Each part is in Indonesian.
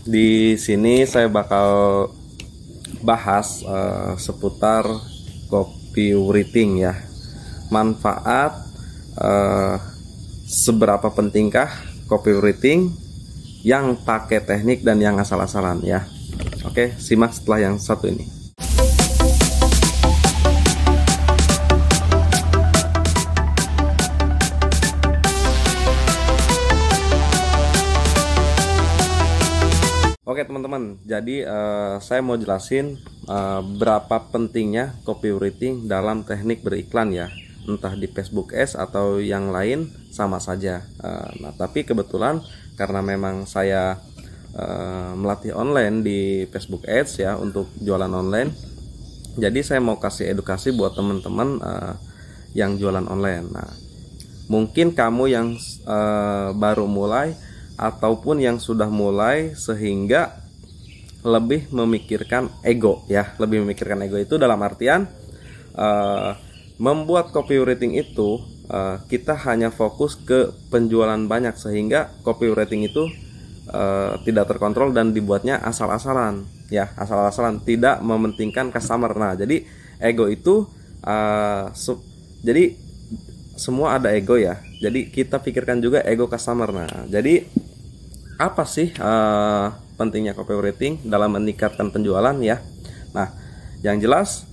Di sini saya bakal bahas seputar copywriting ya. Manfaat, seberapa pentingkah copywriting yang pakai teknik dan yang asal-asalan ya. Oke, simak setelah yang satu ini. Oke teman-teman, jadi saya mau jelasin berapa pentingnya copywriting dalam teknik beriklan ya. Entah di Facebook Ads atau yang lain sama saja. Nah tapi kebetulan karena memang saya melatih online di Facebook Ads ya untuk jualan online. Jadi saya mau kasih edukasi buat teman-teman yang jualan online. Nah mungkin kamu yang baru mulai ataupun yang sudah mulai sehingga lebih memikirkan ego ya. Lebih memikirkan ego itu dalam artian membuat copywriting itu kita hanya fokus ke penjualan banyak sehingga copywriting itu tidak terkontrol dan dibuatnya asal-asalan ya, asal-asalan, tidak mementingkan customer. Nah jadi ego itu jadi semua ada ego ya, jadi kita pikirkan juga ego customer. Nah jadi apa sih pentingnya copywriting dalam meningkatkan penjualan ya? Nah, yang jelas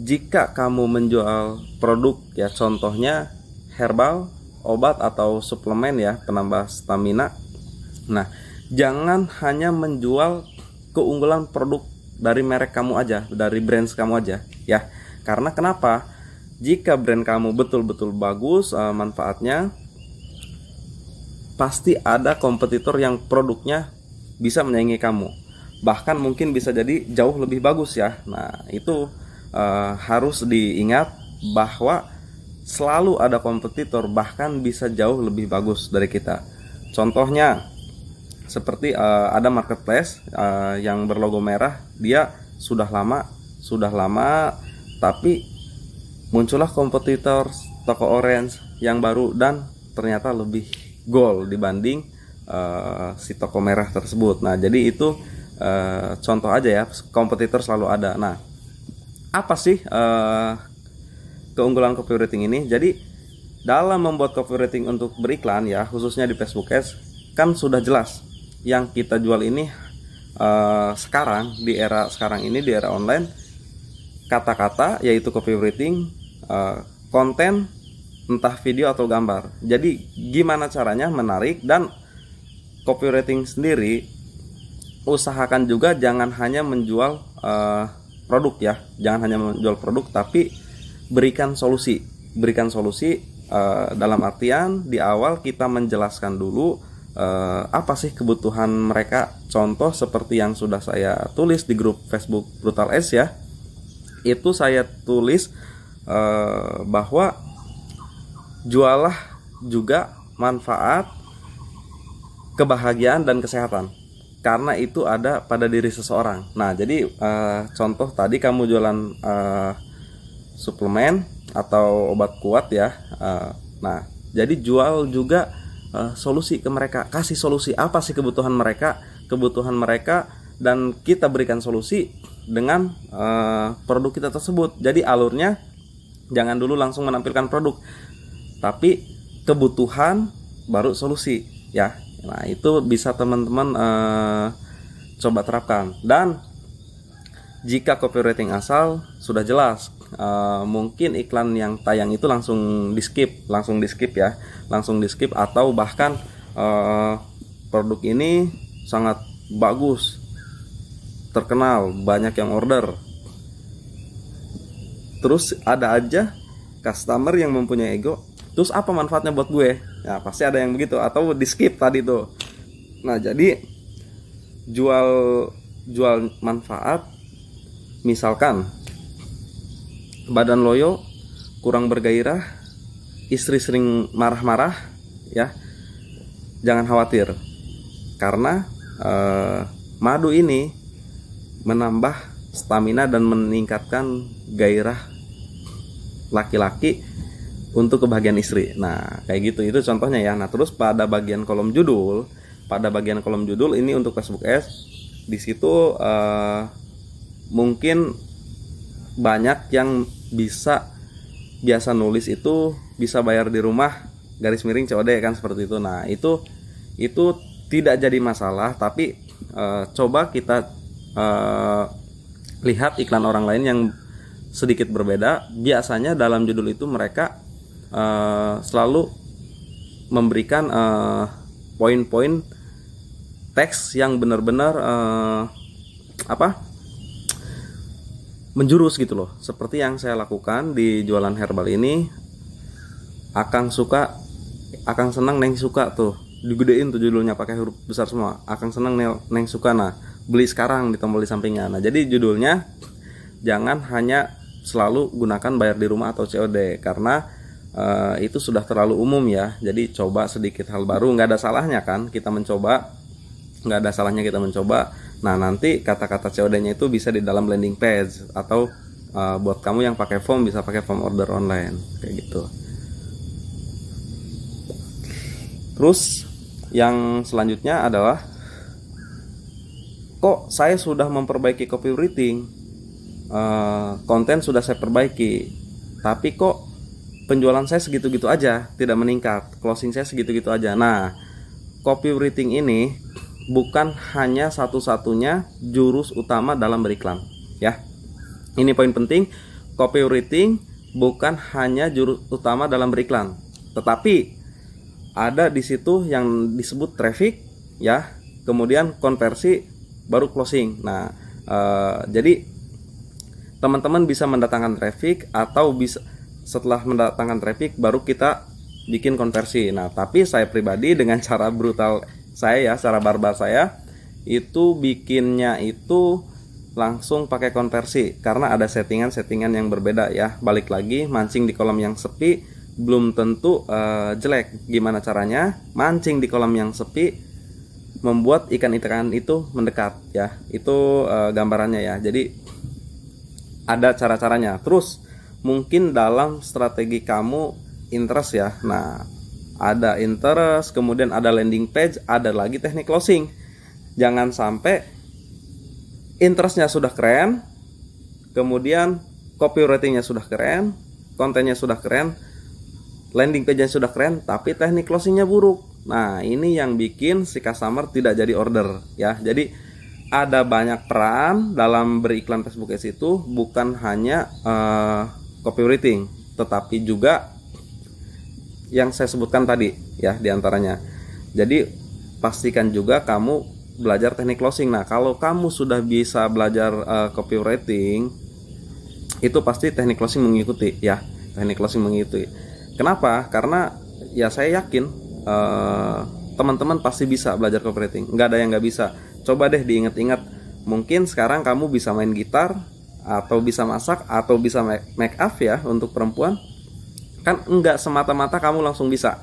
jika kamu menjual produk ya, contohnya herbal, obat atau suplemen ya, penambah stamina. Nah, jangan hanya menjual keunggulan produk dari merek kamu aja, dari brand kamu aja ya. Karena kenapa? Jika brand kamu betul-betul bagus manfaatnya, pasti ada kompetitor yang produknya bisa menyaingi kamu, bahkan mungkin bisa jadi jauh lebih bagus ya. Nah itu harus diingat bahwa selalu ada kompetitor, bahkan bisa jauh lebih bagus dari kita. Contohnya seperti ada marketplace yang berlogo merah, dia sudah lama tapi muncullah kompetitor toko orange yang baru dan ternyata lebih goal dibanding si toko merah tersebut. Nah jadi itu contoh aja ya, kompetitor selalu ada. Nah apa sih keunggulan copywriting ini? Jadi dalam membuat copywriting untuk beriklan ya, khususnya di Facebook Ads, kan sudah jelas yang kita jual ini sekarang di era online, kata-kata yaitu copywriting, konten entah video atau gambar. Jadi gimana caranya menarik, dan copywriting sendiri usahakan juga jangan hanya menjual produk ya, jangan hanya menjual produk, tapi berikan solusi dalam artian di awal kita menjelaskan dulu apa sih kebutuhan mereka. Contoh seperti yang sudah saya tulis di grup Facebook Brutal Ads ya, itu saya tulis bahwa jualah juga manfaat, kebahagiaan dan kesehatan, karena itu ada pada diri seseorang. Nah jadi contoh tadi kamu jualan suplemen atau obat kuat ya, nah jadi jual juga solusi ke mereka, kasih solusi apa sih kebutuhan mereka dan kita berikan solusi dengan produk kita tersebut. Jadi alurnya jangan dulu langsung menampilkan produk, tapi kebutuhan baru solusi ya. Nah itu bisa teman-teman coba terapkan. Dan jika copywriting asal sudah jelas, mungkin iklan yang tayang itu langsung di skip atau bahkan produk ini sangat bagus, terkenal, banyak yang order, terus ada aja customer yang mempunyai ego, terus apa manfaatnya buat gue? Ya pasti ada yang begitu, atau di skip tadi tuh. Nah jadi jual manfaat, misalkan badan loyo, kurang bergairah, istri sering marah-marah ya, jangan khawatir, karena madu ini menambah stamina dan meningkatkan gairah laki-laki untuk kebahagiaan istri. Nah kayak gitu, itu contohnya ya. Nah terus pada bagian kolom judul pada bagian kolom judul ini untuk Facebook Ads. Di situ mungkin banyak yang biasa nulis itu bisa bayar di rumah garis miring COD kan, seperti itu. Nah, itu tidak jadi masalah, tapi coba kita lihat iklan orang lain yang sedikit berbeda. Biasanya dalam judul itu mereka selalu memberikan poin-poin teks yang benar-benar menjurus gitu loh. Seperti yang saya lakukan di jualan herbal ini. Akang senang neng suka tuh, digedein tuh judulnya pakai huruf besar semua. Akang senang neng suka, nah beli sekarang di tombol di sampingnya. Nah, jadi judulnya jangan hanya selalu gunakan bayar di rumah atau COD, karena itu sudah terlalu umum ya. Jadi coba sedikit hal baru, nggak ada salahnya kan kita mencoba, nggak ada salahnya kita mencoba. Nah, nanti kata-kata COD-nya itu bisa di dalam landing page, atau buat kamu yang pakai form bisa pakai form order online kayak gitu. Terus yang selanjutnya adalah, kok saya sudah memperbaiki copywriting, konten sudah saya perbaiki, tapi kok penjualan saya segitu-gitu aja, tidak meningkat, closing saya segitu-gitu aja. Nah, copywriting ini bukan hanya satu-satunya jurus utama dalam beriklan ya. Ini poin penting, copywriting bukan hanya jurus utama dalam beriklan, tetapi ada di situ yang disebut traffic ya, kemudian konversi, baru closing. Nah, jadi teman-teman bisa mendatangkan traffic, atau bisa setelah mendatangkan traffic baru kita bikin konversi. Nah, tapi saya pribadi dengan cara brutal saya ya, cara barbar saya itu bikinnya itu langsung pakai konversi, karena ada settingan yang berbeda ya. Balik lagi, mancing di kolom yang sepi belum tentu jelek. Gimana caranya? Mancing di kolom yang sepi membuat ikan-ikan itu mendekat ya. Itu gambarannya ya. Jadi ada cara-caranya. Terus mungkin dalam strategi kamu interest ya. Nah, ada interest, kemudian ada landing page, ada lagi teknik closing. Jangan sampai interestnya sudah keren, kemudian copywritingnya sudah keren, kontennya sudah keren, landing page-nya sudah keren, tapi teknik closingnya buruk. Nah, ini yang bikin si customer tidak jadi order ya. Jadi ada banyak peran dalam beriklan Facebook Ads itu, bukan hanya copywriting, tetapi juga yang saya sebutkan tadi ya, diantaranya. Jadi pastikan juga kamu belajar teknik closing. Nah, kalau kamu sudah bisa belajar copywriting, itu pasti teknik closing mengikuti ya. Teknik closing mengikuti. Kenapa? Karena ya saya yakin teman-teman pasti bisa belajar copywriting. Nggak ada yang nggak bisa. Coba deh diingat-ingat. Mungkin sekarang kamu bisa main gitar, atau bisa masak, atau bisa make up ya untuk perempuan. Kan enggak semata-mata kamu langsung bisa.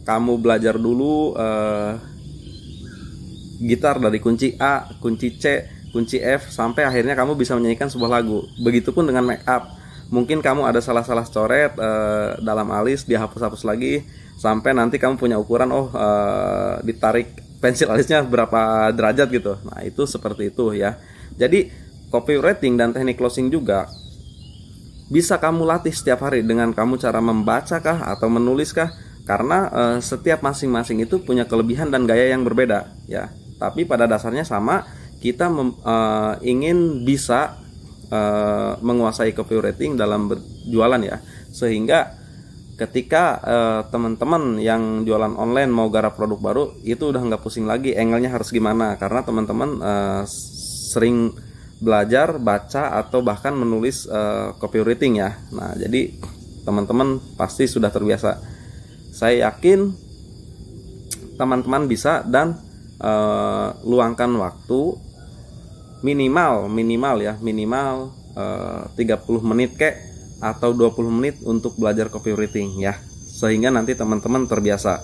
Kamu belajar dulu gitar dari kunci A, kunci C, kunci F, sampai akhirnya kamu bisa menyanyikan sebuah lagu. Begitupun dengan make up. Mungkin kamu ada salah-salah coret dalam alis, dihapus-hapus lagi, sampai nanti kamu punya ukuran, ditarik pensil alisnya berapa derajat gitu. Nah, itu seperti itu ya. Jadi copywriting dan teknik closing juga bisa kamu latih setiap hari dengan kamu cara membaca kah atau menulis kah, karena setiap masing-masing itu punya kelebihan dan gaya yang berbeda ya. Tapi pada dasarnya sama, kita ingin bisa menguasai copywriting dalam berjualan ya, sehingga ketika teman-teman yang jualan online mau garap produk baru, itu udah nggak pusing lagi angle-nya harus gimana, karena teman-teman sering belajar, baca, atau bahkan menulis copywriting ya. Nah, jadi teman-teman pasti sudah terbiasa. Saya yakin teman-teman bisa, dan luangkan waktu minimal 30 menit kek atau 20 menit untuk belajar copywriting ya, sehingga nanti teman-teman terbiasa.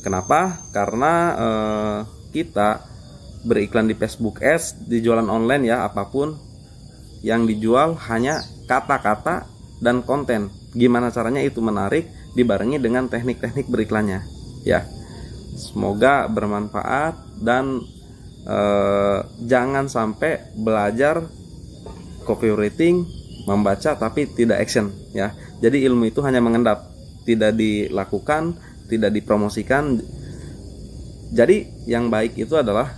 Kenapa? Karena kita beriklan di Facebook Ads, di jualan online ya, apapun yang dijual hanya kata-kata dan konten. Gimana caranya itu menarik dibarengi dengan teknik-teknik beriklannya ya. Semoga bermanfaat dan jangan sampai belajar copywriting, membaca tapi tidak action ya. Jadi ilmu itu hanya mengendap, tidak dilakukan, tidak dipromosikan. Jadi yang baik itu adalah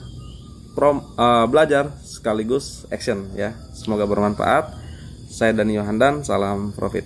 belajar sekaligus action ya. Semoga bermanfaat. Saya Dani Yohandan, salam profit.